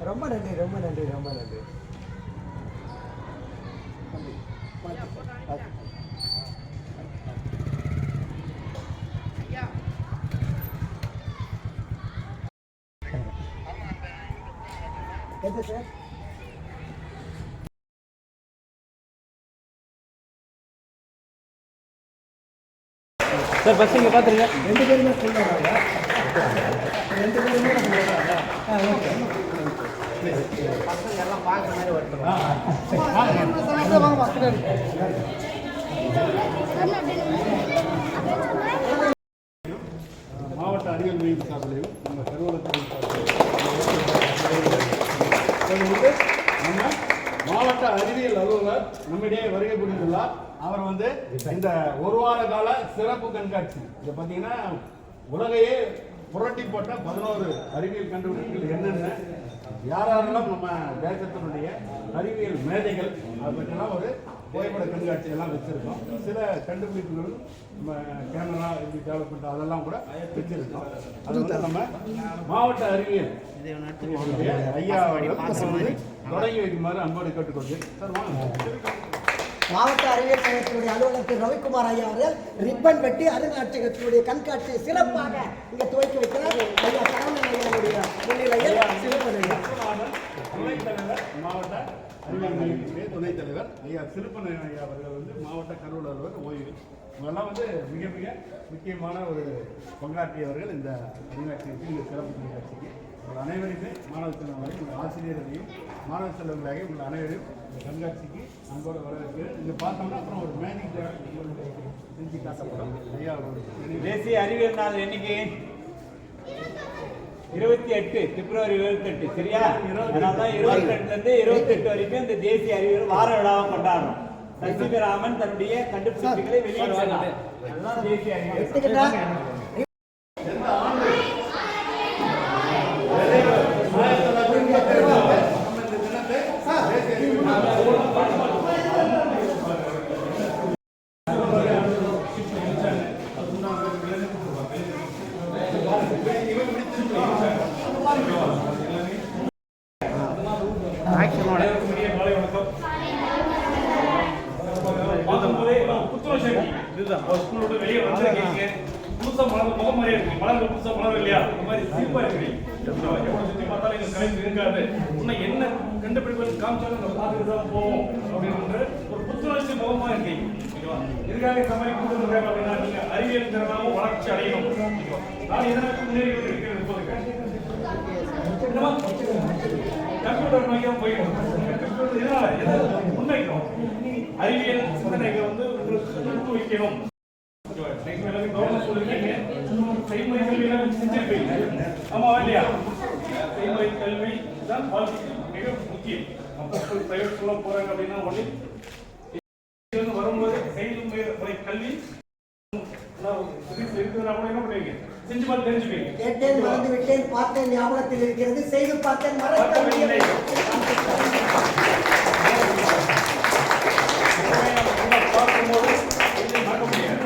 ரொம்ப நன்றி ரொம்ப நன்றி ரொம்ப நன்றி. எது சார்? சார் பஸ் இங்கே பார்த்துருங்க. 2 பேருமே சொல்லுறாங்க. 2 பேருமே ஓகே. பசங்க எல்லாம் பார்க்குற மாதிரி வருது. மாவட்ட அறிவியல் மையம் சார்பிலையும் நம்ம கருவூலத்துறை நம்ம மாவட்ட அறிவியல் அலுவலர் நம்மிடையே வருகை புரிந்துள்ளார். அவர் இந்த ஒரு வார கால சிறப்பு கண்காட்சி இதை பார்த்தீங்கன்னா உலகையே புரட்டி போட்ட 11 அறிவியல் கண்டுபிடிப்புகள் என்னென்ன யாரெல்லாம் நம்ம தேசத்தினுடைய அறிவியல் மேதைகள் அதை பற்றிலாம் ஒரு புகைப்பட கண்காட்சி எல்லாம் வச்சிருக்கோம். சில கண்டுபிடிப்புகள் நம்ம கேமரா எப்படி டெவலப்மெண்ட் அதெல்லாம் கூட வச்சிருக்கோம். அது நம்ம மாவட்ட அறிவியல் ஐயா அவர்கள் தொடங்கி வைக்குமாறு அன்போடு கேட்டுக்கொள்கிறேன். சார் வாங்க. மாவட்ட அறிவியல் கழகத்தினுடைய அலுவலர் திரு ரவிக்குமார் ஐயா அவர்கள் ரிப்பன் வெட்டி அருங்காட்சியகத்தினுடைய கண்காட்சியை சிறப்பாக இங்கே துவக்கி வைக்கிறார். ஐயா சரவணன் ஐயாவுடைய முன்னிலையில் சிறப்பு துணைத் தலைவர் மாவட்ட அறிவியல் மையத்தினுடைய துணைத் தலைவர் ஐயா சிலுப்பன் ஐயா அவர்கள் மாவட்ட கருவூல அலுவலர் ஓய்வு. இவெல்லாம் மிக மிக முக்கியமான ஒரு பங்காற்றியவர்கள் இந்த கண்காட்சிக்கு, இந்த சிறப்பு கண்காட்சிக்கு. உங்கள் அனைவருமே மாணவ செல்வங்களையும் உங்கள் ஆசிரியர்களையும் மாணவ செல்வங்களாக உங்கள் அனைவரையும் இந்த கண்காட்சிக்கு அன்போடு வரவேற்கிறேன். இங்கே பார்த்தோம்னா அப்புறம் ஒரு மேஜிக் செஞ்சு காட்டப்படும். ஐயா தேசிய அறிவியல் நாள் என்னைக்கு? 28 பிப்ரவரி 28. சரியா? அதனால 22லேருந்து 28 வரைக்கும் இந்த தேசிய அறிவியல் வார விழாவை கொண்டாடுறோம். சசிகராமன் தன்னுடைய கண்டுபிடிப்புகளை வெளியிட்டார். அதுதான் தேசிய அறிவியல். ஸ்கூலோட வெளியே வந்துருக்கீங்க, புதுசா முகம் மாதிரியே இருக்கு, மலர்கள் புதுசா மலர் இல்லையா, இந்த மாதிரி சிரிப்பா இருக்கு. எவ்வளவு சுத்தி பார்த்தாலும் எங்க கலைஞர் இருக்காது. இன்னும் என்ன கண்டுபிடிப்பு காமிச்சாலும் நம்ம பார்த்துட்டு தான் போவோம் அப்படின்ற ஒரு புத்துணர்ச்சி முகமா இருக்கு. இதுக்காக இந்த மாதிரி கூடுதல் அப்படின்னா நீங்க அறிவியல் திறனாவும் வளர்ச்சி அடையணும். நான் இதற்கு முன்னேறி இருக்கிறது போதுங்க. கம்ப்யூட்டர் மையம் போயிடும். முன்னேற்றம் அறிவியல் சிந்தனைகளை உங்களுக்கு வைக்கணும். கவர்மெண்ட் சொல்லிருக்கீங்க, செய்முறை கல்வி செஞ்சிருப்பீங்க. ஆமா இல்லையா? செய்முறை கல்வி தான் வாழ்க்கைக்கு மிக முக்கியம். மக்கள் பிரைவேட் ஸ்கூல்ல போறாங்க அப்படின்னா ஒண்ணு வரும்போது செய்முறை கல்வி செஞ்சு பார்த்து தெரிஞ்சுப்பீங்க. கேட்டேன் மறந்து விட்டேன், பார்த்தேன் ஞாபகத்தில் இருக்கிறது, செய்து பார்த்தேன் மறக்கவில்லை. பார்க்கும்போது மறக்க முடியாது.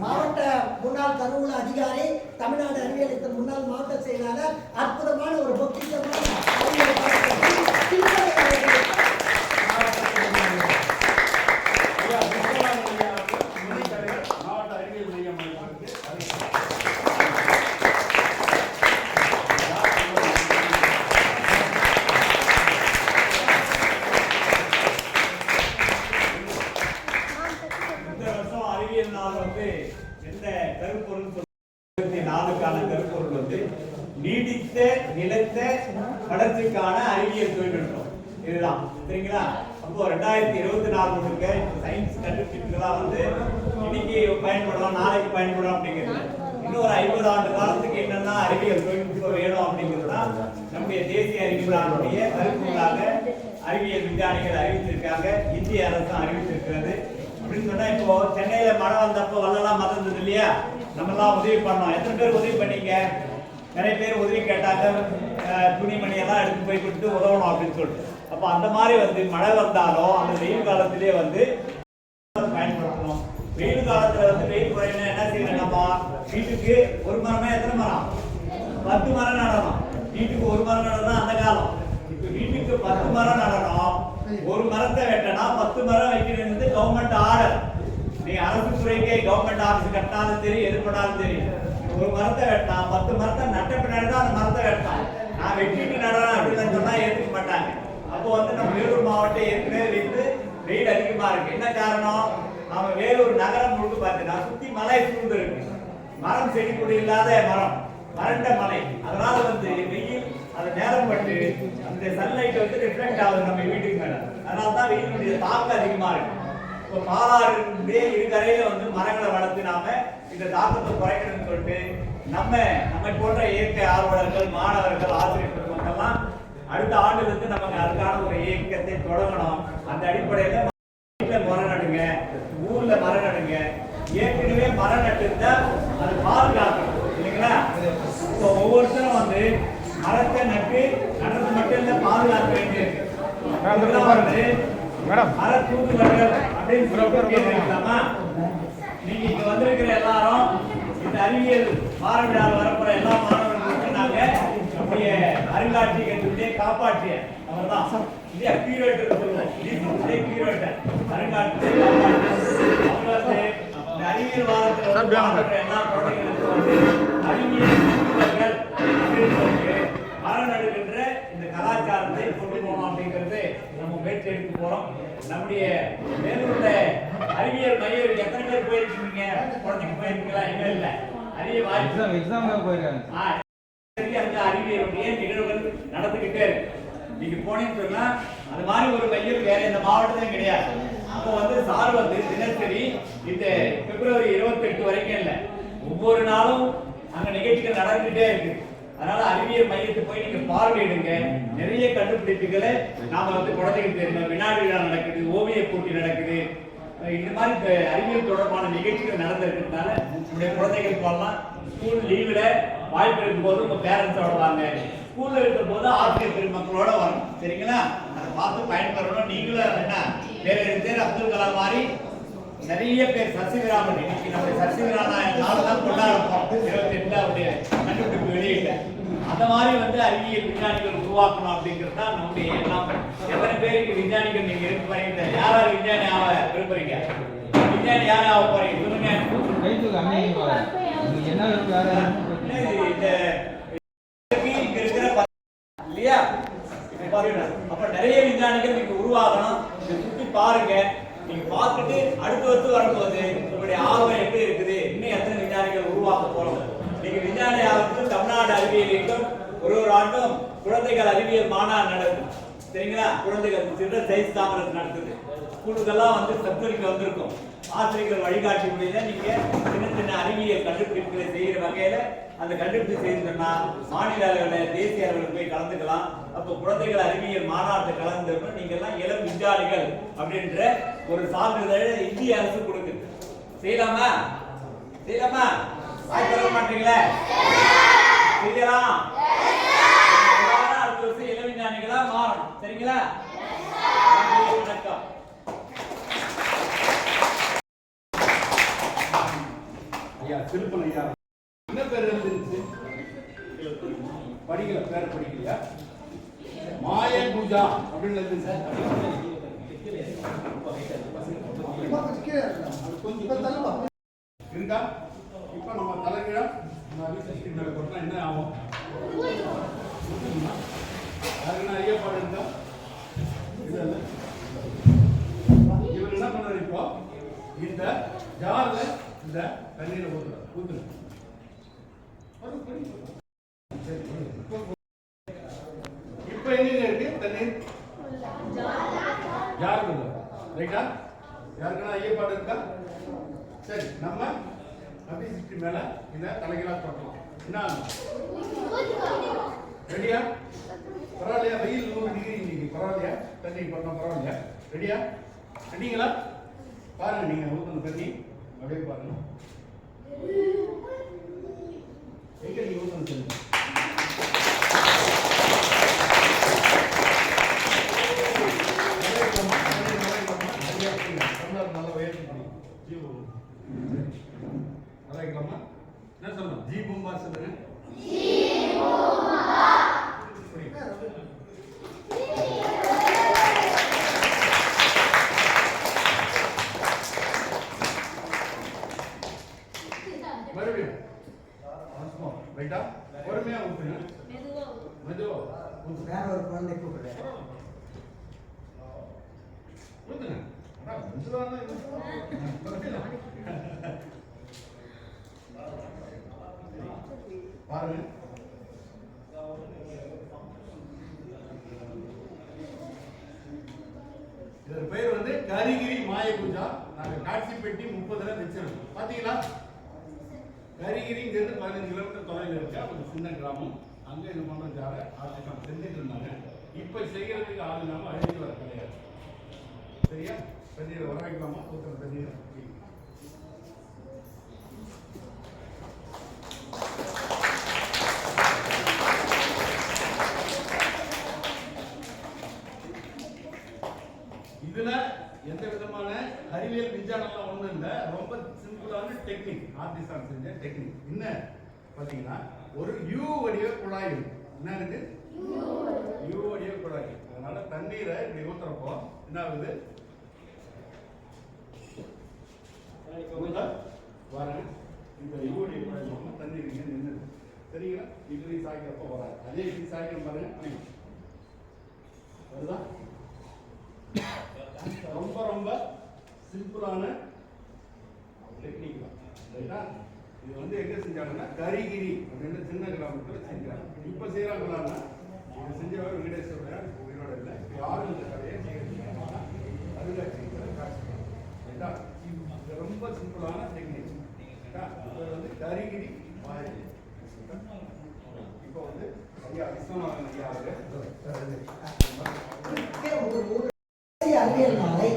மாவட்ட முன்னாள் கருவூல அதிகாரி, தமிழ்நாடு அறிவியல் முன்னாள் மாவட்ட செயலாளர், அற்புதமான ஒரு பொக்கிஷமான நீடித்த நிலைத்த வளர்ச்சிக்கான அறிவியல் தொழில்நுட்பம் இதுதான். சரிங்களா? அப்போ 2024 முழுக்க சயின்ஸ் கண்டுபிடிப்புகளாக இன்னைக்கு பயன்படலாம், நாளைக்கு பயன்படலாம் அப்படிங்கிறது. இன்னொரு 50 ஆண்டு காலத்துக்கு என்னென்ன அறிவியல் தொழில்நுட்பம் வேணும் அப்படிங்கிறதுதான் நம்முடைய தேசிய அறிவியல் ஆண்டுடைய கருப்பொருளாக அறிவியல் விஞ்ஞானிகள் அறிவித்திருக்காங்க, இந்திய அரசும் அறிவித்திருக்கிறது. அப்படின்னு சொன்னா இப்போ சென்னையில மழை வந்தப்போ வள்ளலாம் மறந்தது இல்லையா? நம்மெல்லாம் உதவி பண்ணோம். எத்தனை பேர் உதவி பண்ணீங்க? நிறைய பேர் உதவி கேட்டாங்க, துணிமணி எல்லாம் எடுத்து போய் கொடுத்து உதவணும் அப்படின்னு சொல்லிட்டு. அப்போ அந்த மாதிரி வந்து மழை வந்தாலும் அந்த வெயில் காலத்திலேயே வந்து பயன்படுத்தணும். வெயில் காலத்துல வந்து வெயில் குறையினா என்ன செய்யணும்? நம்ம வீட்டுக்கு ஒரு மரமே எத்தனை மரம்? 10 மரம் நடணும். வீட்டுக்கு ஒரு மரம் நடணும் அந்த காலம். இப்ப வீட்டுக்கு 10 மரம் நடணும். ஒரு மரத்தை வெட்டனா 10 மரம் வைக்கிறது கவர்மெண்ட் ஆர்டர். நீங்க அரசு துறைக்கே கவர்மெண்ட் ஆபீஸ் கட்டினாலும் சரி, எது பண்ணாலும் சரி, ஒரு மரத்தை வெட்டினா 10 மரத்தை நட்ட பின்னாடி தான் அந்த மரத்தை வெட்டணும். நான் வெட்டிட்டு நடறேன் அப்படின்னு சொன்னா ஏற்றுக்க மாட்டாங்க. அப்போ வந்து நம்ம வேலூர் மாவட்டம் ஏற்கனவே வந்து வெயில் அதிகமா இருக்கு. என்ன காரணம்? நம்ம வேலூர் நகரம் முழுக்க பார்த்தீங்கன்னா சுத்தி மலை சூழ்ந்து இருக்கு. மரம் செடி கொடி இல்லாத மரம், வறண்ட மலை. அதனால வந்து வெயில் அது நேரம் பட்டு அந்த சன்லைட் வந்து ரிஃப்ளெக்ட் ஆகுது நம்ம வீட்டுக்கு மேல. அதனால தான் வெயிலுடைய தாக்கம் அதிகமா இருக்கு. இப்போ பாலாறுடைய இருகரையில வந்து மரங்களை வளர்த்து நாம இந்த தாக்கத்தை குறைக்கணும்னு சொல்லிட்டு நம்மை போன்ற இயற்கை ஆர்வலர்கள், மாணவர்கள், ஆசிரியர்கள் மக்கள்லாம் அடுத்த ஆண்டு வந்து நமக்கு அதுக்கான ஒரு இயக்கத்தை தொடங்கணும். அந்த அடிப்படையில வீட்டுல மரம் நடுங்க, ஊர்ல மரம் நடுங்க. ஏற்கனவே மரம் நட்டுருந்தா அது பாதுகாக்கணும் இல்லைங்களா? இப்போ ஒவ்வொருத்தரும் வந்து மரத்தை நட்டு நடுறது மட்டும் இல்ல, பாதுகாக்க வேண்டியிருக்கு. மர தூக்குவர்கள் அப்படின்னு சொல்லிக்கலாமா? நீங்க இங்க வந்திருக்கிற எல்லாரும் இந்த அறிவியல் மாணவியால் வரப்போற எல்லா மாணவர்களுக்கும் நாங்க நம்முடைய அருங்காட்சியகத்திலே காப்பாற்றிய அவர் தான் இல்லையா கியூரேட்டர் சொல்லுவோம். கியூரேட்டர் அருங்காட்சியகத்தை காப்பாற்றிய அவங்க வந்து இந்த அறிவியல் வாரத்தில் எல்லா குழந்தைகளுக்கும் வந்து அறிவியல் தூக்குவர்கள் அப்படின்னு சொல்லிட்டு மரம் நடுகின்ற இந்த கலாச்சாரத்தை கொண்டு போகணும் அப்படிங்கிறது நம்ம முயற்சி எடுத்து போறோம். நம்முடைய வேலூர்ல அறிவியல் மையம் எத்தனை பேர் போயிருக்கீங்க? குழந்தைங்க போயிருக்கீங்களா? எங்க இல்ல அறிவியல் அறிவியலுடைய நிகழ்வுகள் நடந்துகிட்டே இருக்கு. நீங்க போனீங்கன்னு சொன்னா அது மாதிரி ஒரு மையம் வேற இந்த மாவட்டத்திலும் கிடையாது. அப்போ வந்து சார் வந்து தினசரி இந்த பிப்ரவரி 28 வரைக்கும் இல்ல, ஒவ்வொரு நாளும் அங்க நிகழ்ச்சிகள் நடந்துகிட்டே இருக்கு. அதனால அறிவியல் மையத்தை போய் நீங்க பார்வையிடுங்க. நிறைய கண்டுபிடிப்புகளை நாம வந்து குழந்தைகளுக்கு தெரியும். வினாடி விழா நடக்குது, ஓவிய போட்டி நடக்குது. இந்த மாதிரி அறிவியல் தொடர்பான நிகழ்ச்சிகள் நடந்திருக்கிறதுனால உங்களுடைய குழந்தைகளுக்கு வரலாம். ஸ்கூல் லீவுல வாய்ப்பு இருக்கும் போது உங்க பேரண்ட்ஸோட வாங்க. ஸ்கூல்ல இருக்கும் போது ஆசிரியர் பெருமக்களோட வரணும். சரிங்களா? அதை பார்த்து பயன்பெறணும். நீங்களும் என்ன பேர் அப்துல் கலாம் மாதிரி நிறைய பேர் சசிவிராமன் இன்னைக்கு நம்முடைய சசிவிராமன் தான் கொண்டாடுறோம். 28 அவருடைய கண்டுபிடிப்பு வெளியிட்ட அந்த மாதிரி வந்து அறிவியல் விஞ்ஞானிகள் உருவாக்கணும் அப்படிங்கிறது தான் நம்முடைய எண்ணம். எத்தனை பேருக்கு விஞ்ஞானிகள் நீங்க இருக்கு பாருங்க. யாராவது விஞ்ஞானி ஆக விரும்புறீங்க? விஞ்ஞானி யாரும் ஆக போறீங்க சொல்லுங்க. இல்லையா? அப்ப நிறைய விஞ்ஞானிகள் நீங்க உருவாகணும். சுத்தி பாருங்க. நீங்க பார்த்துட்டு அடுத்த வருஷம் வரும்போது உங்களுடைய ஆர்வம் எப்படி இருக்குது, இன்னும் எத்தனை விஞ்ஞானிகள் உருவாக்க போறோம். நீங்க விஞ்ஞானி ஆகுது தமிழ்நாடு அறிவியல் இயக்கம் ஒரு ஆண்டும் குழந்தைகள் அறிவியல் மாநாடு நடக்குது. சரிங்களா? குழந்தைகள் சில்ட்ரன் சயின்ஸ் கான்ஃபரன்ஸ் நடக்குது. ஸ்கூலுக்கெல்லாம் வந்து சப்தரிக்கு வந்திருக்கும். ஆசிரியர்கள் வழிகாட்டி முடியல நீங்க சின்ன சின்ன அறிவியல் கண்டுபிடிப்புகளை செய்யற வகையில அந்த கண்டுபிடிப்பு செய்யணும்னா மாநில அளவில் தேசிய அளவில் போய் கலந்துக்கலாம். அப்போ குழந்தைகள் அறிவியல் மாநாட்டை கலந்து நீங்க எல்லாம் இளம் விஞ்ஞானிகள் அப்படின்ற ஒரு சான்றிதழ் இந்திய அரசு கொடுக்குது. செய்யலாமா? செய்யலாமா? வாய்ப்பு மாட்டீங்களே? செய்யலாம். அடுத்த வருஷம் இளம் விஞ்ஞானிகளா மாறணும். சரிங்களா? வணக்கம். ஐயா திருப்பன் ஐயா என்ன பேர் இருந்துச்சு? படிக்கல, பேர் படிக்கலையா? மாய பூஜா அப்படின்னு இருந்துச்சு. இருக்கா? இப்ப நம்ம தலைகீழா மேல போட்டா என்ன ஆகும்? யாருக்குன்னா ஐயப்பாடு இருக்கா? இவர் என்ன பண்றாரு? இப்போ இந்த ஜார்ல இந்த தண்ணீரை ஊத்துங்க. இப்ப எங்க இருக்கு தண்ணீர்? ஜார்ல. ரைட்டா? யாருக்குன்னா ஐயப்பாடு இருக்கா? சரி, நம்ம அப்படியே மேல இந்த தலைகீழா போட்டலாம். என்ன ரெடியா? பரவாயில்லையா? வெயில் 100 டிகிரி இன்னைக்கு. பரவாயில்லையா? தண்ணி பண்ணோம். பரவாயில்லையா? ரெடியா? ரெடிங்களா? பாருங்க, நீங்க ஊத்தணும் தண்ணி அப்படியே பாருங்க. எங்க நீங்க ஊத்தணும் சொல்லுங்க. என்ன சொல்லணும்? ஜி பூம்பா சொல்லுங்க. மறுபடியும் ரைட்டா? பொறுமையா ஊத்துங்க. மெதுவா ஊத்துங்க. வேற ஒரு குழந்தை கூப்பிடுறேன். ஊத்துங்க. அடா மெதுவானா இது. பாருங்க. இதோட பேர் வந்து கரிகிரி மாய பூஜா. நாங்க காட்சி பெட்டி 30ல வச்சிருக்கோம். பாத்தீங்களா? கரிகிரி இங்க இருந்து 15 கிலோமீட்டர் தொலைவில் இருக்கு. ஒரு சின்ன கிராமம். அங்க இது பண்ண ஜார ஆளுங்க செஞ்சுட்டு இருந்தாங்க. இப்ப செய்யறதுக்கு ஆள் இல்லாம அழிஞ்சு வர கிடையாது. சரியா? தண்ணீர் வர வைக்கலாமா? ஊத்துற தண்ணீர் இதுல எந்த விதமான அறிவியல் விஞ்ஞானம் ஒண்ணும் இல்ல. ரொம்ப சிம்பிளான டெக்னிக். ஆர்டிஸ்டான் செஞ்ச டெக்னிக். என்ன பாத்தீங்கன்னா ஒரு யூ வடிவ குழாய் இருக்கு. என்ன இருக்கு? யூ வடிவ குழாய். அதனால தண்ணீரை இப்படி ஊத்துறப்போ என்ன ஆகுது? பாருங்க, இந்த யூ வடிவ குழாய் மூலமா தண்ணீர் இங்க நின்று சரிங்களா? இப்படி சாய்க்கிறப்போ வராது. அதே இப்படி சாய்க்கிற பாருங்க வருதா? ரொம்ப ரொம்ப சிம்பிளான டெக்னிக் தான். ரைட்டா? இது வந்து எங்க செஞ்சாங்கன்னா கரிகிரி அப்படின்னு சின்ன கிராமத்தில் செஞ்சாங்க. இப்ப செய்யறாங்களான்னா இது செஞ்சவர் வெங்கடேஸ்வரர் உயிரோட இல்லை. இப்ப யாரும் இந்த கதையை செய்யறதுக்கு அருங்காட்சியகத்தில் காட்சி. ரைட்டா? இது ரொம்ப சிம்பிளான டெக்னிக். ரைட்டா? இது வந்து கரிகிரி மாய. இப்போ வந்து ஐயா விஸ்வநாதன் ஐயா அறிவியல் நாளை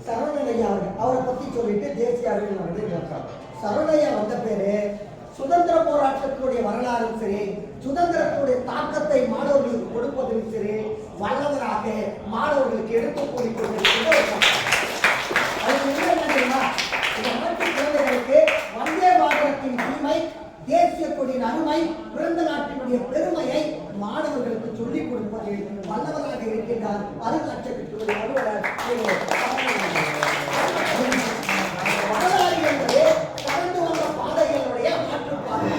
சரவணையா அவரை பத்தி சொல்லிட்டு தேசிய அறிவியல் நாளை நோக்கம். சரவணையா வந்த பேரு சுதந்திர போராட்டத்தினுடைய வரலாறும் சரி, சுதந்திரத்தினுடைய தாக்கத்தை மாணவர்களுக்கு கொடுப்பதும் சரி, வல்லவராக மாணவர்களுக்கு எடுத்துக் கூறி கொண்டிருக்கிறது. அதுக்கு என்ன தெரியுமா? இந்த நாட்டு குழந்தைகளுக்கு வந்தே மாதத்தின் தீமை, தேசிய கொடியின் அருமை, பிறந்த நாட்டினுடைய பெருமையை மாணவர்களுக்கு சொல்லிக் கொடுப்பதில் வல்லவராக இருக்கின்றார் அருங்காட்சியகத்தினுடைய அலுவலர். வரலாறு என்பது கடந்து வந்த பாதைகளுடைய மாற்றுப்பாதை,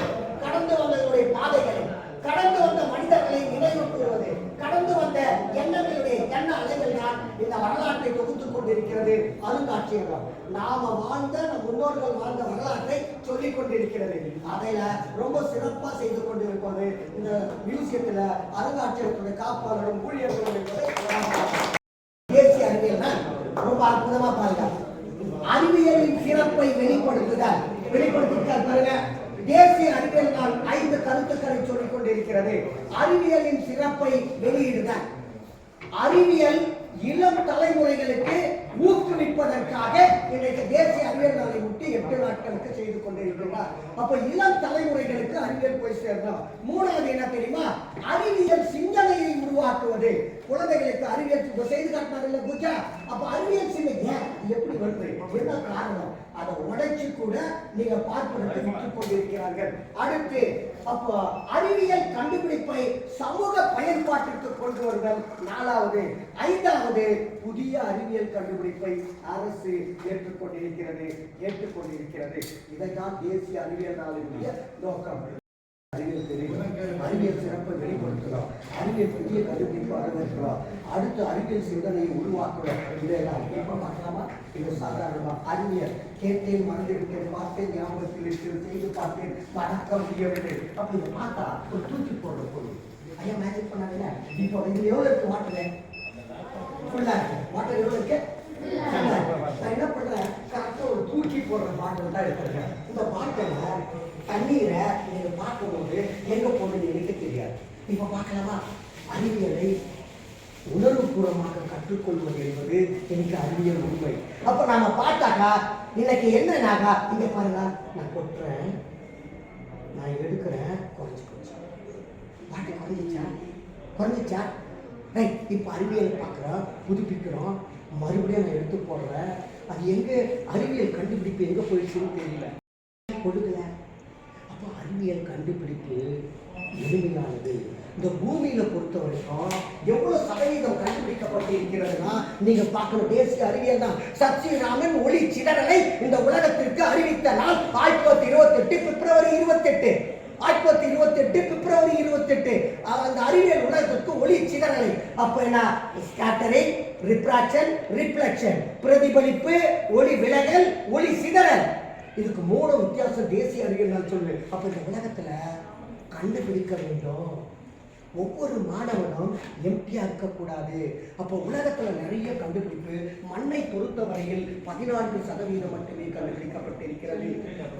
கடந்து வந்தவர்களுடைய பாதைகளை, கடந்து வந்த மனிதர்களை நினைவூட்டுவது, கடந்து வந்த எண்ணங்களுடைய எண்ண அலைகள் தான் இந்த வரலாற்றை தொகுத்துக் கொண்டிருக்கிறது அருங்காட்சியகம். நாம வாழ்ந்த நம் முன்னோர்கள் வாழ்ந்த வரலாற்றை சொல்லிக் கொண்டிருக்கிறது. அதில ரொம்ப சிறப்பா செய்து கொண்டிருப்பது இந்த மியூசியத்துல அருங்காட்சியகத்துடைய காப்பாளரும் ஊழியர்களும் தேசிய அறிவியல் ரொம்ப அற்புதமா பாருங்க. அறிவியலின் சிறப்பை வெளிப்படுத்திருக்கார் பாருங்க. தேசிய அறிவியல் நாள் 5 கருத்துக்களை சொல்லிக் கொண்டிருக்கிறது. அறிவியலின் சிறப்பை வெளியிடுதல். அறிவியல் இளம் தலைமுறைகளுக்கு ஊக்குவிப்பதற்காக இன்றைக்கு தேசிய அறிவியல் நாளை முட்டி 8 நாட்களுக்கு செய்து கொண்டிருக்கிறார். அப்ப இளம் தலைமுறைகளுக்கு அறிவியல் போய் சேரணும். 3வது என்ன தெரியுமா? அறிவியல் சிந்தனையை உருவாக்குவது. குழந்தைகளுக்கு அறிவியல் செய்து காட்டினார்கள் பூஜா. அப்ப அறிவியல் சிந்தனை எப்படி வருது? என்ன காரணம்? அதை உடைச்சு கூட நீங்க பார்ப்பதற்கு விட்டுக் கொண்டிருக்கிறார்கள். அடுத்து அப்ப அறிவியல் கண்டுபிடிப்பை சமூக பயன்பாட்டிற்கு கொண்டு வருதல் 4வது. 5வது புதிய அறிவியல் கண்டுபிடிப்பை அரசு ஏற்றுக்கொண்டிருக்கிறது. இதைத்தான் தேசிய அறிவியல் நாளினுடைய நோக்கம். அறிவியல் சிறப்பை வெளிப்படுத்தலாம், அறிவியல் புதிய கண்டுபிடிப்பு வரவேற்கலாம், அடுத்து அறிவியல் சிந்தனையை உருவாக்கலாம். இதையெல்லாம் எப்ப பார்க்கலாமா? இது சாதாரணமா அறிவியல் கேட்டேன், மறந்துவிட்டேன், பார்த்தேன், ஞாபகத்தில் இருக்கிறது, செய்து பார்த்தேன், வணக்கம் செய்யவில்லை. அப்ப இதை பார்த்தா ஒரு தூக்கி போடுற பொருள். ஐயா மேஜிக் பண்ணாங்க. இப்போ இது எவ்வளவு இருக்கு? வாட்டர் ஃபுல்லா இருக்கு. வாட்டர் எவ்வளவு இருக்கு? நான் என்ன பண்றேன்? கரெக்டா ஒரு தூக்கி போடுற பாட்டில் தான் எடுத்துருக்கேன். இந்த பாட்டில தண்ணீரை நீங்க பார்க்கும்போது எங்க போடுறது எனக்கு தெரியாது. இப்ப பார்க்கலாமா? அறிவியலை உணர்வுபூர்வமாக கற்றுக்கொள்வது என்பது எனக்கு அறிவியல் உண்மை. அப்ப நாம பார்த்தாக்கா இன்னைக்கு என்னன்னாக்கா இங்க பாருங்க, நான் கொட்டுறேன், நான் எடுக்கிறேன், குறைஞ்சு போச்சு. பாட்டு குறைஞ்சிச்சா? இப்போ அறிவியல் பார்க்குறோம், புதுப்பிக்கிறோம், மறுபடியும் நான் எடுத்து போடுறேன். அது எங்க அறிவியல் கண்டுபிடிப்பு எங்க போயிடுச்சுன்னு தெரியல, கொடுக்கல. அப்போ அறிவியல் கண்டுபிடிப்பு எளிமையானது. இந்த பூமியில பொறுத்த வரைக்கும் எவ்வளவு சதவீதம் கண்டுபிடிக்கப்பட்டு இருக்கிறதுனா நீங்க பார்க்கணும். தேசிய அறிவியல் தான். சத்யராமன் ஒளி சிதறலை இந்த உலகத்திற்கு அறிவித்த நாள் 1928 பிப்ரவரி 28. 1928 பிப்ரவரி 28 அந்த அறிவியல் உலகத்திற்கு ஒளி சிதறலை. அப்ப என்ன? ஸ்கேட்டரிங், ரிப்ராக்ஷன், ரிஃப்ளெக்ஷன், பிரதிபலிப்பு, ஒளி விலகல், ஒளி சிதறல். இதுக்கு 3 வித்தியாசம் தேசிய அறிவியல் நான் சொல்லுவேன். அப்ப இந்த உலகத்துல கண்டுபிடிக்க வேண்டும். ஒவ்வொரு மாணவனும் எம்டியா இருக்கக்கூடாது. அப்போ உலகத்துல நிறைய கண்டுபிடிப்பு. மண்ணை பொறுத்தவரையில் 14% மட்டுமே கண்டுபிடிக்கப்பட்டிருக்கிறது.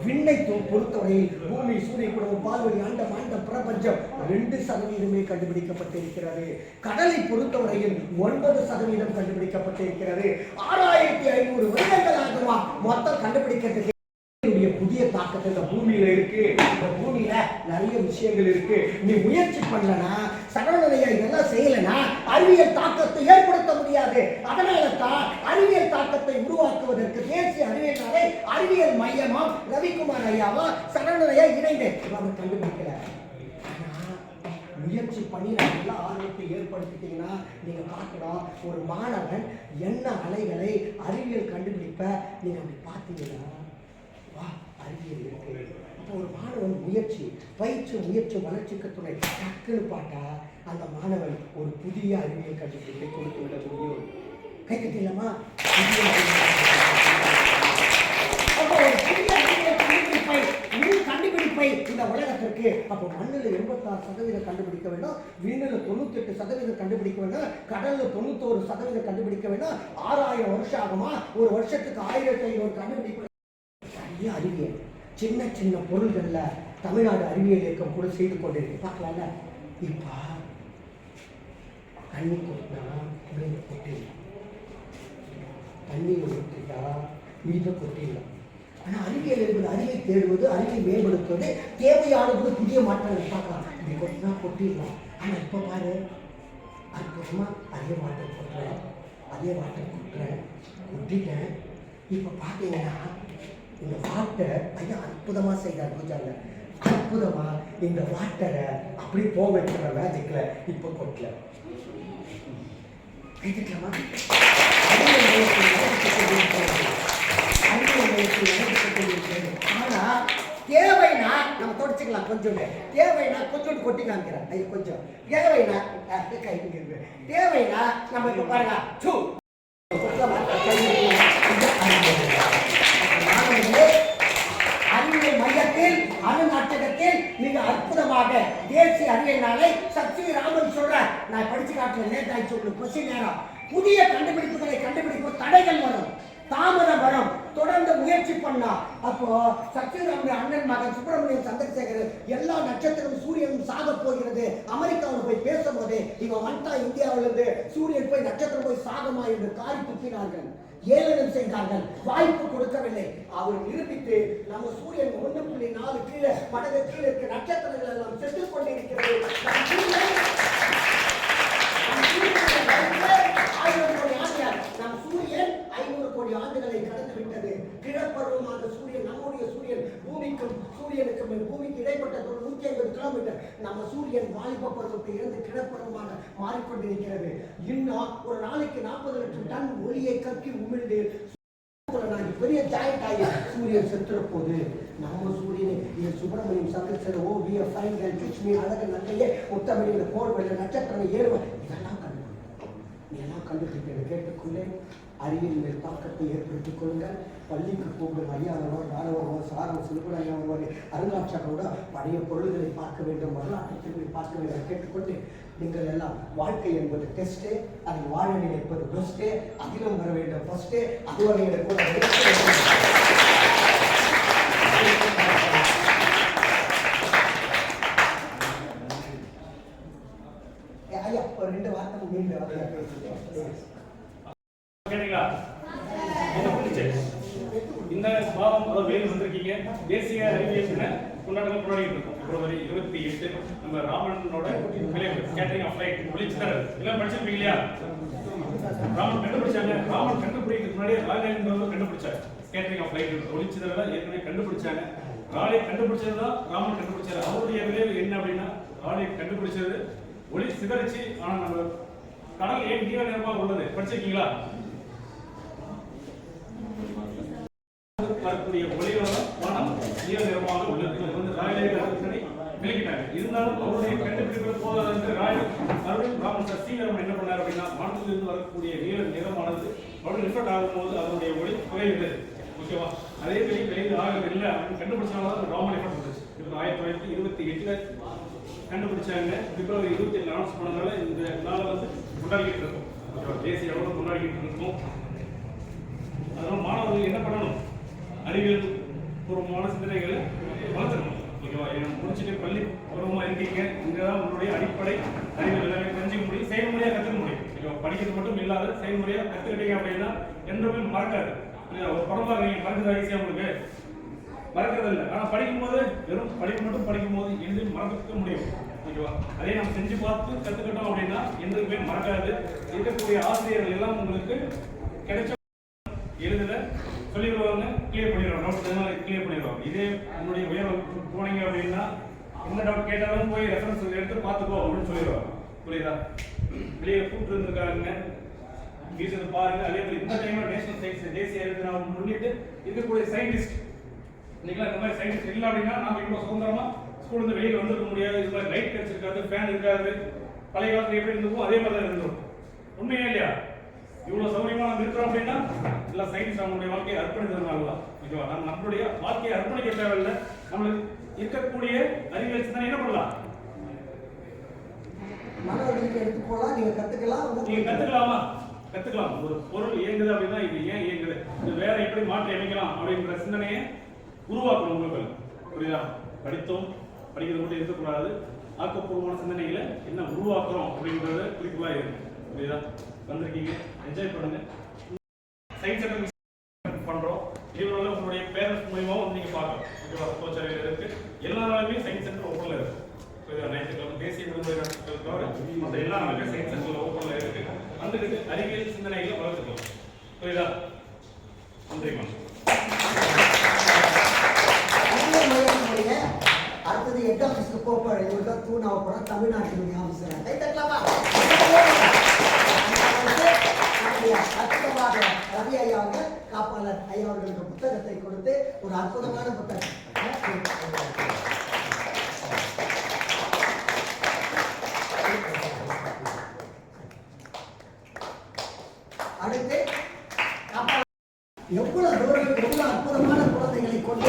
விண்ணை பொறுத்தவரையில் பூமி, சூரிய குடும்பம், பால்வெளி, அண்டம், பிரபஞ்சம் 2% கண்டுபிடிக்கப்பட்டிருக்கிறது. கடலை பொறுத்தவரையில் 9% கண்டுபிடிக்கப்பட்டிருக்கிறது. 6500 வருடங்கள் ஆகுமா மொத்தம் கண்டுபிடிக்கிறதுக்கு. புதிய தாக்கத்தை இந்த பூமியில இருக்கு. இந்த பூமியில நிறைய விஷயங்கள் இருக்கு. நீ முயற்சி பண்ணலனா, சரவணையா இதெல்லாம் செய்யலனா அறிவியல் தாக்கத்தை ஏற்படுத்த முடியாது. அதனால தான் அறிவியல் தாக்கத்தை உருவாக்குவதற்கு தேசிய அறிவியல் நாளை அறிவியல் மையமா ரவிக்குமார் ஐயாவா சரவணையா இணைந்து அவர் கண்டுபிடிக்கல. முயற்சி பண்ணி நல்லா ஆர்வத்தை ஏற்படுத்திட்டீங்கன்னா நீங்க பார்க்கலாம், ஒரு மாணவன் என்ன அலைகளை அறிவியல் கண்டுபிடிப்ப நீங்க அப்படி பார்த்தீங்கன்னா அறிவியல் இருக்கு. அப்போ ஒரு மாணவன் முயற்சி வளர்ச்சிக்கு துணை டக்குன்னு பார்த்தா அந்த மாணவன் ஒரு புதிய அறிவியல் கண்டுபிடிப்பை கொடுத்து விட முடியும். கைக்கட்டிலாமா? கண்டுபிடிப்பை இந்த உலகத்திற்கு. அப்போ மண்ணில் 86% கண்டுபிடிக்க வேண்டும், விண்ணில் 98% கண்டுபிடிக்க வேண்டும், கடல்ல 91% கண்டுபிடிக்க வேண்டும். 6000 வருஷம் ஆகுமா? ஒரு வருஷத்துக்கு 1500 கண்டுபிடிப்பு. அறிவியல் சின்ன சின்ன பொருள்கள்ல தமிழ்நாடு அறிவியல் இயக்கம் கூட செய்து கொண்டிருக்கு. பார்க்கலாம்ல. இப்ப தண்ணி கொட்டினா கொட்டிடலாம், தண்ணியை ஊற்றிட்டா மீத கொட்டிடலாம். ஆனா அறிவியல் என்பது அறிவை தேடுவது, அறிவை மேம்படுத்துவது, தேவையானது புதிய மாற்றங்கள் பார்க்கலாம். இப்படி கொட்டினா கொட்டிடலாம். ஆனா இப்ப பாரு, அற்புதமா அதே வாட்டர் கொட்டுறேன், கொட்டிட்டேன். இப்ப பாத்தீங்கன்னா இந்த வாட்டர் ஐயா அற்புதமா செய்தார் பூஜாங்க. அற்புதமா இந்த வாட்டரை அப்படி போக வைக்கிற மேஜிக்ல இப்ப கொட்டல. ஆனா தேவைனா நம்ம தொடச்சிக்கலாம். கொஞ்சம் தேவைனா கொஞ்சோண்டு கொட்டி காமிக்கிறேன். ஐயா கொஞ்சம் தேவைனா தேவைனா நம்ம இப்ப பாருங்க அறிவியல் மையத்தில் அணுநாட்டகத்தில் மிக அற்புதமாக தேசிய அறிவியல் நாளை சத்யராமன் சொல்ற. நான் படிச்சு காட்டுறேன். லேட் ஆயிடுச்சு உங்களுக்கு, கொஸ்டின் நேரம். புதிய கண்டுபிடிப்புகளை கண்டுபிடிக்கும் தடைகள் வரும், தாமதம் வரும், தொடர்ந்து முயற்சி பண்ணா. அப்போ சத்யராமன் அண்ணன் மகன் சுப்பிரமணியன் சந்திரசேகர் எல்லா நட்சத்திரமும் சூரியனும் சாக போகிறது அமெரிக்காவில் போய் பேசும்போது இவன் வந்துட்டா இந்தியாவிலிருந்து சூரியன் போய் நட்சத்திரம் போய் சாகமா என்று காரி துப்பினார்கள், ஏளனம் செய்தார்கள், வாய்ப்பு கொடுக்கவில்லை. அவர் நிரூபித்து நம்ம சூரியன் 1.4 கீழே படகு கீழே இருக்க நட்சத்திரங்கள் எல்லாம் செத்துக் கொண்டிருக்கிறது. 500 கோடி ஆண்டுகளை கடந்து விட்டது. கிழப்பருவமான சூரியன், நம்முடைய சூரியன் பூமிக்கும் சூரியனுக்கும் பூமிக்கு இடைப்பட்ட 150 கிலோமீட்டர். நம்ம சூரியன் வாலிப பருவத்தை இருந்து கிழப்பருவமாக மாறிக்கொண்டிருக்கிறது. இன்னும் ஒரு நாளைக்கு 40 லட்சம் டன் ஒளியை கக்கி உமிழ்ந்து பெரிய ஜாயிண்ட் ஆகி சூரியன் செத்துற போது நம்ம சூரியன் இது சுப்பிரமணியம் சந்திரசேகர் ஓ வி எஃப் ஃபைன் லட்சுமி அழகு நல்லையே முத்தமிழ் கோர்வெல்ல நட்சத்திரம் ஏறுவன் இதெல்லாம் கண்டுபிடிக்க கேட்டுக்கொள்ளே அறிவியல் மேல் தாக்கத்தை ஏற்படுத்திக் கொள்ளுங்கள். பள்ளிக்கு போகும் ஐயா வருவார், நானும் வருவார், சாரம் சிறுகுட ஐயா வருவார், அருங்காட்சியகோட பழைய பொருள்களை பார்க்க வேண்டும், வரலாற்றை பார்க்க வேண்டும் கேட்டுக்கொண்டு நீங்கள் எல்லாம் வாழ்க்கை என்பது டெஸ்ட்டு, அதில் வாழ நினைப்பது பெஸ்ட்டு, அதிலும் வர வேண்டும் ஃபஸ்ட்டு, அதுவரை கூட ஐயா ஒரு 2 வார்த்தை கேட்டீங்களா? இந்த தேசிய அறிவியல் தின கொண்டாட்டங்கள் கொண்டாடிட்டு இருக்கோம். பிப்ரவரி 28 நம்ம ராமனோட விளைவு ஸ்கேட்டரிங் ஆஃப் லைட் ஒளிச்சிதறல் எல்லாம் படிச்சிருப்பீங்க இல்லையா? ராமன் கண்டுபிடிச்சாங்க. ராமன் கண்டுபிடிக்கிறதுக்கு முன்னாடி ராலேன்றவர் கண்டுபிடிச்சாங்க. ஸ்கேட்டரிங் ஆஃப் லைட் ஒளிச்சிதறலை ஏற்கனவே கண்டுபிடிச்சாங்க. ராலே கண்டுபிடிச்சதுதான் ராமன் கண்டுபிடிச்சாரு. அவருடைய விளைவு என்ன அப்படின்னா, ராலே கண்டுபிடிச்சது ஒளி சிதறிச்சு. ஆனா நம்ம கடல் ஏன் நீல நிறமாக உள்ளது படிச்சிருக்கீங்களா? வரக்கூடிய ஒளியோட வானம் நீல நிறமாக உள்ளது. இது வந்து ராயலே விளக்கிட்டாங்க. இருந்தாலும் அவருடைய கண்டுபிடிப்பு போதாது என்று மறுபடியும் ராமன் சார் சீக்கிரம் என்ன பண்ணார் அப்படின்னா, வானத்திலிருந்து வரக்கூடிய நீல நிறமானது அவருடைய ரிஃப்ளெக்ட் ஆகும்போது அதனுடைய ஒளி குறையுது. ஓகேவா? அதே மாதிரி வெளியில் ஆகவில்லை அப்படின்னு கண்டுபிடிச்சனால ராமன் எஃபெக்ட் வந்துச்சு. இப்போ 1928 கண்டுபிடிச்சாங்க. பிப்ரவரி 27 அனௌன்ஸ் பண்ணதால இந்த நாளை வந்து கொண்டாடிக்கிட்டு இருக்கோம். தேசிய அளவில் கொண்டாடிக்கிட்டு இருக்கோம். அதனால மாணவர்கள் என்ன பண்ணணும்? அறிவியல் பூர்வமான சிந்தனைகளை வளர்த்துக்கணும். ஓகேவா? முடிச்சுட்டு பள்ளி பூர்வமாக இருக்கீங்க. இங்கதான் உங்களுடைய அடிப்படை அறிவியல் எல்லாமே தெரிஞ்சுக்க முடியும், செயல்முறையாக கற்றுக்க முடியும். ஓகேவா? படிக்கிறது மட்டும் இல்லாத செயல்முறையாக கற்றுக்கிட்டீங்க அப்படின்னா என்றுமே மறக்காது. ஒரு படம் பார்க்குறீங்க, மறக்குதா ஈஸியாக உங்களுக்கு? மறக்கிறது இல்லை. ஆனால் படிக்கும்போது வெறும் படிப்பு மட்டும் படிக்கும்போது எதுவும் மறக்க முடியும். ஓகேவா? அதே நம்ம செஞ்சு பார்த்து கற்றுக்கிட்டோம் அப்படின்னா எதுவுமே மறக்காது. இருக்கக்கூடிய ஆசிரியர்கள் எல்லாம் உங்களுக்கு கிடைச்ச எழுதுல சொல்லிடுவாங்க, கிளியர் பண்ணிடுவாங்க. டவுட் கிளியர் பண்ணிடுவாங்க. இதே உங்களுடைய உயர் போனீங்க அப்படின்னா எந்த டவுட் கேட்டாலும் போய் ரெஃபரன்ஸ் எடுத்து பார்த்துக்கோ அப்படின்னு சொல்லிடுவாங்க. புரியுதா? வெளியே கூப்பிட்டு இருந்திருக்காங்க, டீச்சர் பாருங்க. அதே மாதிரி இந்த டைம்ல நேஷனல் சயின்ஸ் தேசிய அறிவியல் தினம் முன்னிட்டு இருக்கக்கூடிய சயின்டிஸ்ட் இன்னைக்கு இந்த மாதிரி சயின்டிஸ்ட் இல்லை அப்படின்னா நாம இவ்வளவு சுதந்திரமா ஸ்கூல்ல இருந்து வெளியில வந்துருக்க முடியாது. இது மாதிரி லைட் கிடைச்சிருக்காது, ஃபேன் இருக்காது. பழைய காலத்துல எப்படி இருந்திருக்கும் அதே மாதிரி தான் இருந்திருக்கும். உண்மையா இல்லையா? இவ்வளவு சௌகரியமா நம்ம இருக்கிறோம் அப்படின்னா இல்ல சயின்ஸ் நம்மளுடைய வாழ்க்கையை அர்ப்பணித்ததுனால தான். ஓகேவா? நம்ம நம்மளுடைய வாழ்க்கையை அர்ப்பணிக்க தேவையில்லை. நம்மளுக்கு இருக்கக்கூடிய அறிவியல் சிந்தனை என்ன பண்ணலாம்? மாணவர்களுக்கு எடுத்து போலாம், நீங்க கத்துக்கலாம். நீங்க கத்துக்கலாமா? கத்துக்கலாம். ஒரு பொருள் இயங்குது அப்படின்னா இது ஏன் இயங்குது, இது வேற எப்படி மாற்றி அமைக்கலாம் அப்படின்ற சிந்தனையை உருவாக்கணும் உங்களுக்கு. புரியுதா? படித்தோம், படிக்கிறது மட்டும் இருக்கக்கூடாது. ஆக்கப்பூர்வமான சிந்தனைகளை என்ன உருவாக்குறோம் அப்படின்றத குறிப்பா இருக்கு. புரியுதா? வந்திருக்கீங்க, என்ஜாய் பண்ணுங்க. சயின்ஸ் சென்டர் பண்றோம். இதனால உங்களுடைய பேரண்ட்ஸ் மூலமா வந்து நீங்க பார்க்கலாம். ஓகேவா? கோச்சரியில் இருக்கு. எல்லா நாளுமே சயின்ஸ் சென்டர் ஓப்பன்ல இருக்கு. ஞாயிற்றுக்கிழமை தேசிய விடுமுறை நாட்கள் தவிர மற்ற எல்லா நாளுமே சயின்ஸ் சென்டர்ல ஓப்பன்ல இருக்கு. வந்துட்டு அறிவியல் சிந்தனைகளை வளர்த்துக்கலாம். புரியுதா? நன்றிமா. அடுத்தது ஹெட் ஆஃபீஸ்க்கு போப்பாடு இவர்தான் தூணாவப்படம் தமிழ்நாட்டினுடைய ஆஃபீஸர். கை தட்டலாமா? அற்புதமாக ரவி ஐயா அவங்க காப்பாளர் ஐயா அவர்களுக்கு புத்தகத்தை கொடுத்து ஒரு அற்புதமான புத்தகம். அடுத்து எவ்வளவு தூரம் எவ்வளவு அற்புதமான குழந்தைகளை கொண்டு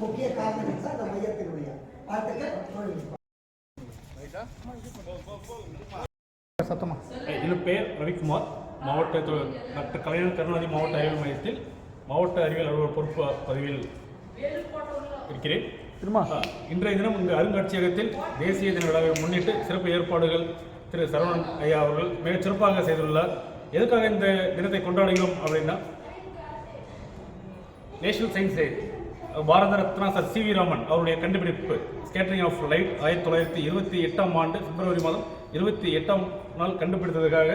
முக்கிய காரணம் அந்த மையத்தினுடைய என் பெயர் ரவிக்குமார். மாவட்ட டாக்டர் கலைஞர் கருணாநிதி மாவட்ட அறிவியல் மையத்தில் மாவட்ட அறிவியல் அலுவலர் பொறுப்பு பதவியில் இருக்கிறேன். இன்றைய தினம் இந்த அருங்காட்சியகத்தில் தேசிய தின விழாவை முன்னிட்டு சிறப்பு ஏற்பாடுகள் திரு சரவணன் ஐயா அவர்கள் மிகச் சிறப்பாக செய்துள்ளார். எதுக்காக இந்த தினத்தை கொண்டாடுகிறோம் அப்படின்னா, national science day, Bharat Ratna sir CV. Raman அவருடைய கண்டுபிடிப்பு ஸ்கேட்டரிங் ஆஃப் லைட் 1928ஆம் ஆண்டு பிப்ரவரி மாதம் 28ஆம் நாள் கண்டுபிடித்ததுக்காக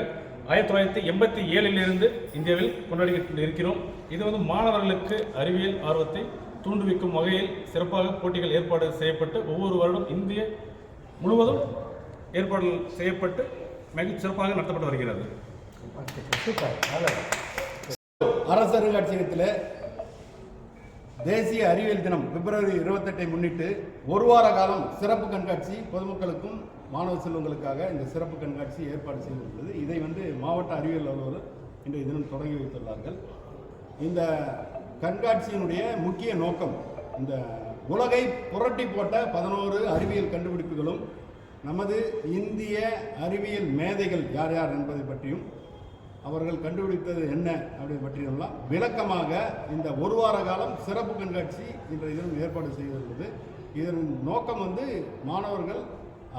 1987 இந்தியாவில் கொண்டாடி இருக்கிறோம். இது வந்து மாணவர்களுக்கு அறிவியல் ஆர்வத்தை தூண்டுவிக்கும் வகையில் சிறப்பாக போட்டிகள் ஏற்பாடு செய்யப்பட்டு ஒவ்வொரு வருடம் இந்திய முழுவதும் ஏற்பாடு செய்யப்பட்டு மிக சிறப்பாக நடத்தப்பட்டு வருகிறது. அரசு அருங்காட்சியகத்தில் தேசிய அறிவியல் தினம் பிப்ரவரி 28 முன்னிட்டு ஒரு வார காலம் சிறப்பு கண்காட்சி பொதுமக்களுக்கும் மாணவ செல்வங்களுக்காக இந்த சிறப்பு கண்காட்சி ஏற்பாடு செய்துள்ளது. இதை வந்து மாவட்ட அறிவியல் அலுவலர் இன்றைய தினம் தொடங்கி வைத்துள்ளார்கள். இந்த கண்காட்சியினுடைய முக்கிய நோக்கம் இந்த உலகை புரட்டி போட்ட 11 அறிவியல் கண்டுபிடிப்புகளும் நமது இந்திய அறிவியல் மேதைகள் யார் யார் என்பதை பற்றியும் அவர்கள் கண்டுபிடித்தது என்ன அப்படி பற்றியெல்லாம் விளக்கமாக இந்த ஒரு வார காலம் சிறப்பு கண்காட்சி இன்றைய தினம் ஏற்பாடு செய்துள்ளது. இதன் நோக்கம் வந்து மாணவர்கள்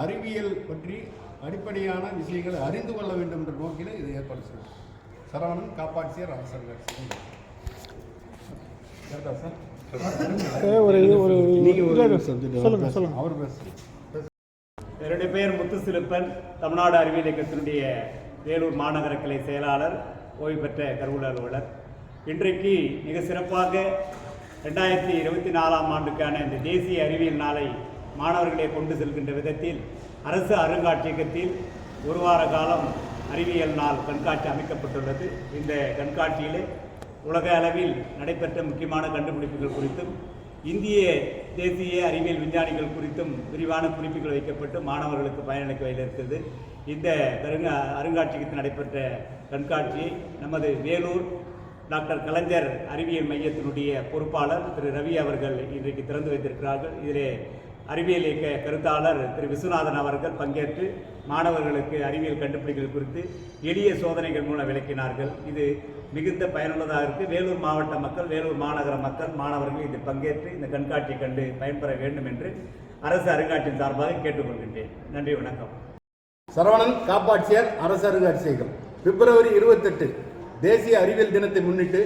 அறிவியல் பற்றி அடிப்படையான விஷயங்களை அறிந்து கொள்ள வேண்டும் என்ற நோக்கில் இதை ஏற்பாடு செய்யும். சரவணன், காப்பாட்சியர், அரசு அருங்காட்சியகம். என்னுடைய பெயர் முத்துசிலப்பன், தமிழ்நாடு அறிவியல் இயக்கத்தினுடைய வேலூர் மாநகர கிளை செயலாளர், ஓய்வு பெற்ற கருவூல அலுவலர். இன்றைக்கு மிக சிறப்பாக 2024ஆம் ஆண்டுக்கான இந்த தேசிய அறிவியல் நாளை மாணவர்களை கொண்டு செல்கின்ற விதத்தில் அரசு அருங்காட்சியகத்தில் ஒரு வார காலம் அறிவியல் நாள் கண்காட்சி அமைக்கப்பட்டுள்ளது. இந்த கண்காட்சியிலே உலக அளவில் நடைபெற்ற முக்கியமான கண்டுபிடிப்புகள் குறித்தும் இந்திய தேசிய அறிவியல் விஞ்ஞானிகள் குறித்தும் விரிவான குறிப்புகள் வைக்கப்பட்டு மாணவர்களுக்கு பயனளிக்க வகையில் இருக்கிறது. இந்த அருங்காட்சியகத்தில் நடைபெற்ற கண்காட்சியை நமது வேலூர் டாக்டர் கலைஞர் அறிவியல் மையத்தினுடைய பொறுப்பாளர் திரு ரவி அவர்கள் இன்றைக்கு திறந்து வைத்திருக்கிறார்கள். இதிலே அறிவியல் இயக்க கருத்தாளர் திரு விஸ்வநாதன் அவர்கள் பங்கேற்று மாணவர்களுக்கு அறிவியல் கண்டுபிடிப்புகள் குறித்து எளிய சோதனைகள் மூலம் விளக்கினார்கள். இது மிகுந்த பயனுள்ளதாக இருக்குது. வேலூர் மாவட்ட மக்கள், வேலூர் மாநகர மக்கள், மாணவர்கள் இதில் பங்கேற்று இந்த கண்காட்சியை கண்டு பயன்பெற வேண்டும் என்று அரசு அருங்காட்சியின் சார்பாக கேட்டுக்கொள்கின்றேன். நன்றி, வணக்கம். சரவணன், காப்பாட்சியர், அரசு அருங்காட்சியகம். பிப்ரவரி 28 தேசிய அறிவியல் தினத்தை முன்னிட்டு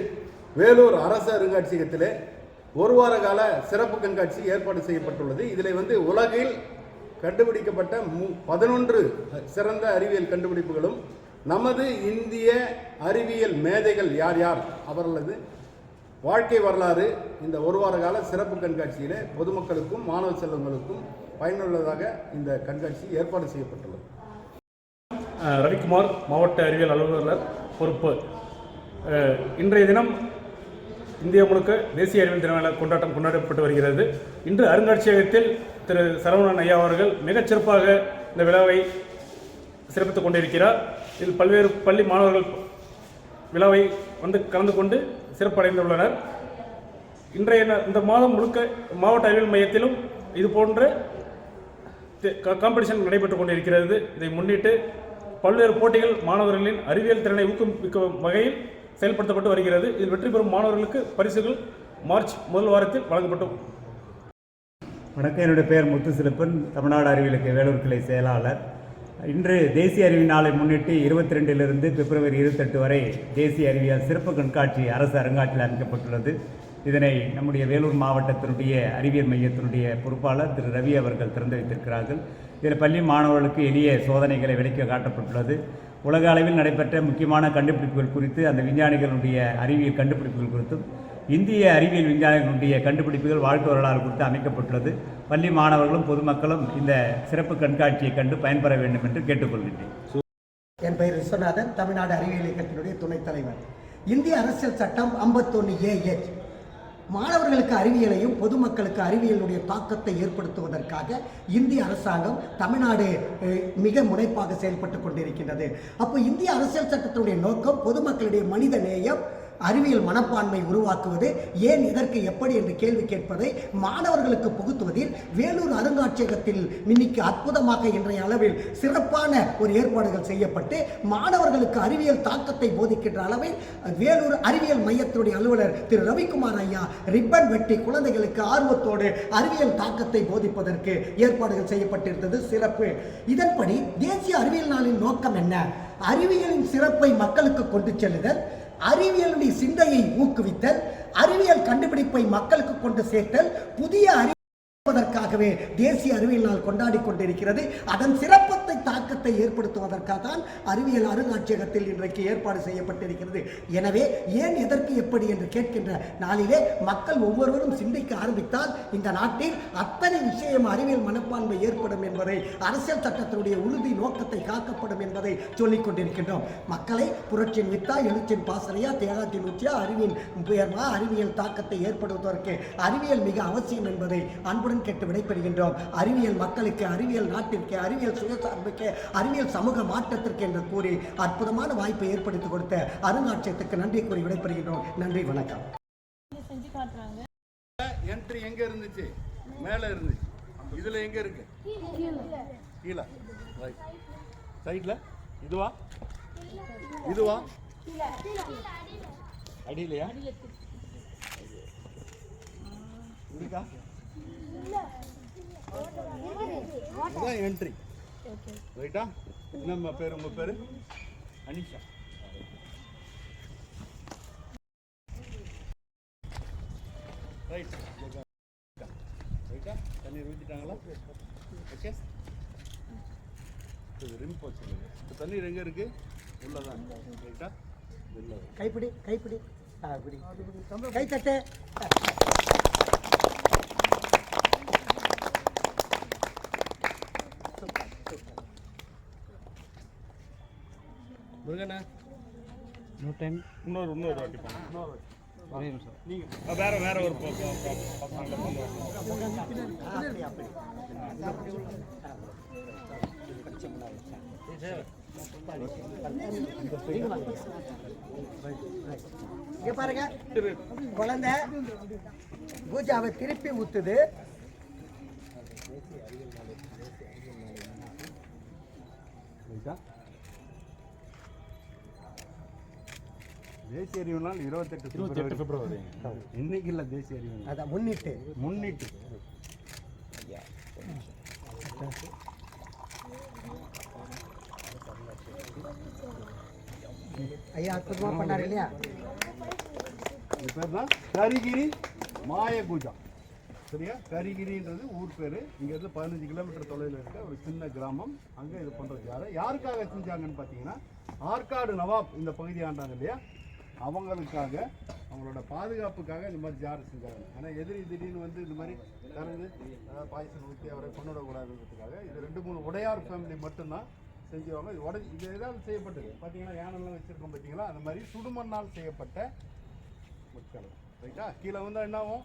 வேலூர் அரசு அருங்காட்சியகத்திலே ஒரு வார கால சிறப்பு கண்காட்சி ஏற்பாடு செய்யப்பட்டுள்ளது. இதில் வந்து உலகில் கண்டுபிடிக்கப்பட்ட 11 சிறந்த அறிவியல் கண்டுபிடிப்புகளும் நமது இந்திய அறிவியல் மேதைகள் யார் யார் அவர்களது வாழ்க்கை வரலாறு இந்த ஒரு வார கால சிறப்பு கண்காட்சியிலே பொதுமக்களுக்கும் மாணவ செல்வங்களுக்கும் பயனுள்ளதாக இந்த கண்காட்சி ஏற்பாடு செய்யப்பட்டுள்ளது. ரவிக்குமார், மாவட்ட அறிவியல் அலுவலர் பொறுப்பு. இன்றைய தினம் இந்தியா முழுக்க தேசிய அறிவியல் தின கொண்டாடப்பட்டு வருகிறது. இன்று அருங்காட்சியகத்தில் திரு சரவணன் ஐயா அவர்கள் மிகச்சிறப்பாக இந்த விழாவை சிறப்பித்துக் கொண்டிருக்கிறார். இதில் பல்வேறு பள்ளி மாணவர்கள் விழாவை வந்து கலந்து கொண்டு சிறப்படைந்துள்ளனர். இந்த மாதம் முழுக்க மாவட்ட அறிவியல் மையத்திலும் இது போன்ற காம்படிஷன் நடைபெற்றுக் கொண்டிருக்கிறது. இதை முன்னிட்டு பல்வேறு போட்டிகள் மாணவர்களின் அறிவியல் திறனை ஊக்குவிக்கும் வகையில் செயல்படுத்தப்பட்டு வருகிறது. இதில் வெற்றி பெறும் மாணவர்களுக்கு பரிசுகள் மார்ச் முதல் வாரத்தில் வழங்கப்பட்டோம். வணக்கம், என்னுடைய பெயர் முத்துசிலப்பன், தமிழ்நாடு அறிவியல் இயக்க வேலூர் கிளை செயலாளர். இன்று தேசிய அறிவியல் நாளை முன்னிட்டு 22 பிப்ரவரி 28 வரை தேசிய அறிவியல் சிறப்பு கண்காட்சி அரசு அருங்காட்சியில் அமைக்கப்பட்டுள்ளது. இதனை நம்முடைய வேலூர் மாவட்டத்தினுடைய அறிவியல் மையத்தினுடைய பொறுப்பாளர் திரு ரவி அவர்கள் திறந்து வைத்திருக்கிறார்கள். இதில் பள்ளி மாணவர்களுக்கு எளிய சோதனைகளை விளக்க காட்டப்பட்டுள்ளது. உலக அளவில் நடைபெற்ற முக்கியமான கண்டுபிடிப்புகள் குறித்து, அந்த விஞ்ஞானிகளுடைய அறிவியல் கண்டுபிடிப்புகள் குறித்தும் இந்திய அறிவியல் விஞ்ஞானிகளுடைய கண்டுபிடிப்புகள் வாழ்க்கை வரலாறு குறித்து அமைக்கப்பட்டுள்ளது. பள்ளி மாணவர்களும் பொதுமக்களும் இந்த சிறப்பு கண்காட்சியை கண்டு பயன்பெற வேண்டும் என்று கேட்டுக்கொள்கின்றேன். என் பெயர் விஸ்வநாதன், தமிழ்நாடு அறிவியல் இயக்கத்தினுடைய துணைத் தலைவர். இந்திய அரசியல் சட்டம் 51A மாணவர்களுக்கு அறிவியலையும் பொதுமக்களுக்கு அறிவியலுடைய தாக்கத்தை ஏற்படுத்துவதற்காக இந்திய அரசாங்கம் தமிழ்நாடு மிக முனைப்பாக செயல்பட்டு கொண்டிருக்கின்றது. அப்போ இந்திய அரசியல் சட்டத்தினுடைய நோக்கம் பொதுமக்களுடைய மனித நேயம், அறிவியல் மனப்பான்மை உருவாக்குவது, ஏன் எதற்கு எப்படி என்று கேள்வி கேட்பதை மாணவர்களுக்கு புகுத்துவதில் வேலூர் அருங்காட்சியகத்தில் இன்னைக்கு அற்புதமாக இன்றைய அளவில் சிறப்பான ஒரு ஏற்பாடுகள் செய்யப்பட்டு மாணவர்களுக்கு அறிவியல் தாக்கத்தை போதிக்கின்ற அளவில் வேலூர் அறிவியல் மையத்தினுடைய அலுவலர் திரு ரவிக்குமார் ஐயா ரிப்பன் வெட்டி குழந்தைகளுக்கு ஆர்வத்தோடு அறிவியல் தாக்கத்தை போதிப்பதற்கு ஏற்பாடுகள் செய்யப்பட்டிருந்தது சிறப்பு. இதன்படி தேசிய அறிவியல் நாளின் நோக்கம் என்ன? அறிவியலின் சிறப்பை மக்களுக்கு கொண்டு செல்லுதல், அறிவியலுடைய சிந்தையை ஊக்குவித்தல், அறிவியல் கண்டுபிடிப்பை மக்களுக்கு கொண்டு சேர்த்தல், புதிய அறிவிப்பதற்காகவே தேசிய அறிவியல் நாள் கொண்டாடி கொண்டிருக்கிறது. அதன் சிறப்பத்தை தாக்கத்தை ஏற்படுத்துவதற்காக தான் அறிவியல் அருங்காட்சியகத்தில் இன்றைக்கு ஏற்பாடு செய்யப்பட்டிருக்கிறது. எனவே ஏன் எதற்கு எப்படி என்று கேட்கின்ற நாளிலே மக்கள் ஒவ்வொருவரும் சிந்திக்க ஆரம்பித்தால் இந்த நாட்டில் அத்தனை விஷயம் அறிவியல் மனப்பான்மை ஏற்படும் என்பதை, அரசியல் சட்டத்தினுடைய உறுதி நோக்கத்தை காக்கப்படும் என்பதை சொல்லிக் கொண்டிருக்கின்றோம். மக்களை புரட்சியின் வித்தா, எழுச்சின் பாசறையா, தேகாத்தின் உச்சியா, அறிவின் உயர்வா, அறிவியல் தாக்கத்தை ஏற்படுவதற்கு அறிவியல் மிக அவசியம் என்பதை அன்புடன் கேட்டு விடைபெறுகின்றோம். அறிவியல் மக்களுக்கு, அறிவியல் நாட்டிற்கு, அறிவியல் சுயசார்புக்கு, அறிவியல் சமூக மாற்றத்திற்கு என்று கூறி அற்புதமான வாய்ப்பை ஏற்படுத்தி கொடுத்த அருங்காட்சியகத்துக்கு நன்றி கூறி விடைபெறுகின்றோம். நன்றி, வணக்கம். என்ட்ரி எங்க இருந்துச்சு? மேல இருந்துச்சு. இதுல எங்க இருக்கு? கீழே. ரைட். சைடுல இதுவா? இதுவா? அடியிலையா? இருக்கா? இதுதான் என்ட்ரி. ரைட்டா? நம்ம பேர், உங்க பேரு? அனிஷா. ரைட். ரைட்டா? தண்ணீர் ஊற்றிட்டாங்களா? ஓகே. இது ரிம் போச்சு. இப்போ தண்ணீர் எங்கே இருக்கு? உள்ளதான். ரைட்டா? இல்லை. கைப்பிடி, கைப்பிடி, கை தட்டு. முருகண்ணா, இன்னொரு வாட்டி போங்க. ஒரே நிமிஷம். நீங்க வேற ஒரு இங்க பாருங்க, குழந்தை பூஜாவை திருப்பி ஊத்துது. தேசிய அறிவியல் நாள் 28 பிப்ரவரி. இன்னைக்கு இல்ல தேசிய அறிவியல், அதான் முன்னிட்டு ஐயா அற்புதமா பண்ணாரு இல்லையா? இது பேர் தான் கரிகிரி மாயகுஜா. சரியா? கரிகிரின்றது ஊர் பேரு. இங்க இருந்து 15 கிலோமீட்டர் தொலைவில் இருக்க ஒரு சின்ன கிராமம். அங்க இது பண்றது யாருக்காக செஞ்சாங்கன்னு பாத்தீங்கன்னா, ஆற்காடு நவாப் இந்த பகுதி ஆண்டாங்க இல்லையா, அவங்களுக்காக, அவங்களோட பாதுகாப்புக்காக இந்த மாதிரி ஜார் செஞ்சாங்க. ஏன்னா எதிரி திடீர்னு வந்து இந்த மாதிரி கறந்து பாய்சன் ஊற்றி அவரை கொண்டுவிடக்கூடாதுன்றதுக்காக இது 2-3 உடையார் ஃபேமிலி மட்டும்தான் செஞ்சுவாங்க. இது ஏதாவது செய்யப்பட்டது பார்த்தீங்கன்னா, யானெல்லாம் வச்சுருக்கோம் பார்த்தீங்களா, அந்த மாதிரி சுடுமண்ணால் செய்யப்பட்ட முட்கள். ரைட்டா? கீழே வந்தால் என்ன ஆகும்?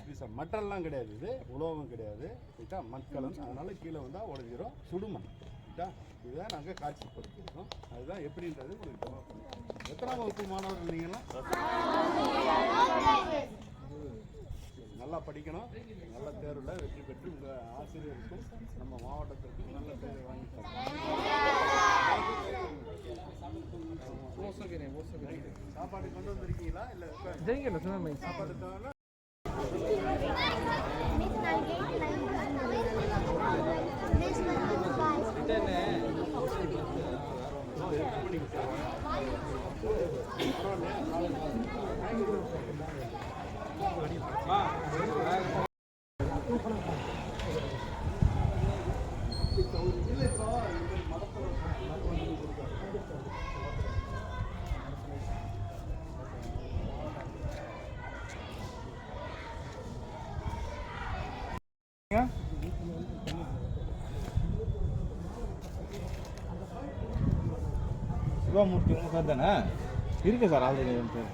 பீஸ் மட்டெல்லாம் கிடையாது, இது உலோகம் கிடையாது. ரைட்டா? மட்கலம். அதனால கீழே வந்தால் உடஞ்சிரும். சுடுமண். ரைட்டா? இதுதான் நாங்கள் காட்சிப்படுத்திருக்கோம். அதுதான் எப்படின்றது உங்களுக்கு. எத்தனாம் வகுப்பு மாணவர்கள் நீங்களாம்? நல்லா படிக்கணும், நல்ல தேர்வில் வெற்றி பெற்று உங்கள் ஆசிரியருக்கும் நம்ம மாவட்டத்திற்கும் நல்ல பேரை வாங்கி சாப்பாடு கொண்டு வந்திருக்கீங்களா? இல்லை சாப்பாடு தேவை சிவாமூர்த்தி உங்கள் சார் தானே? இருக்கு சார், ஆல்ரெடி பேர்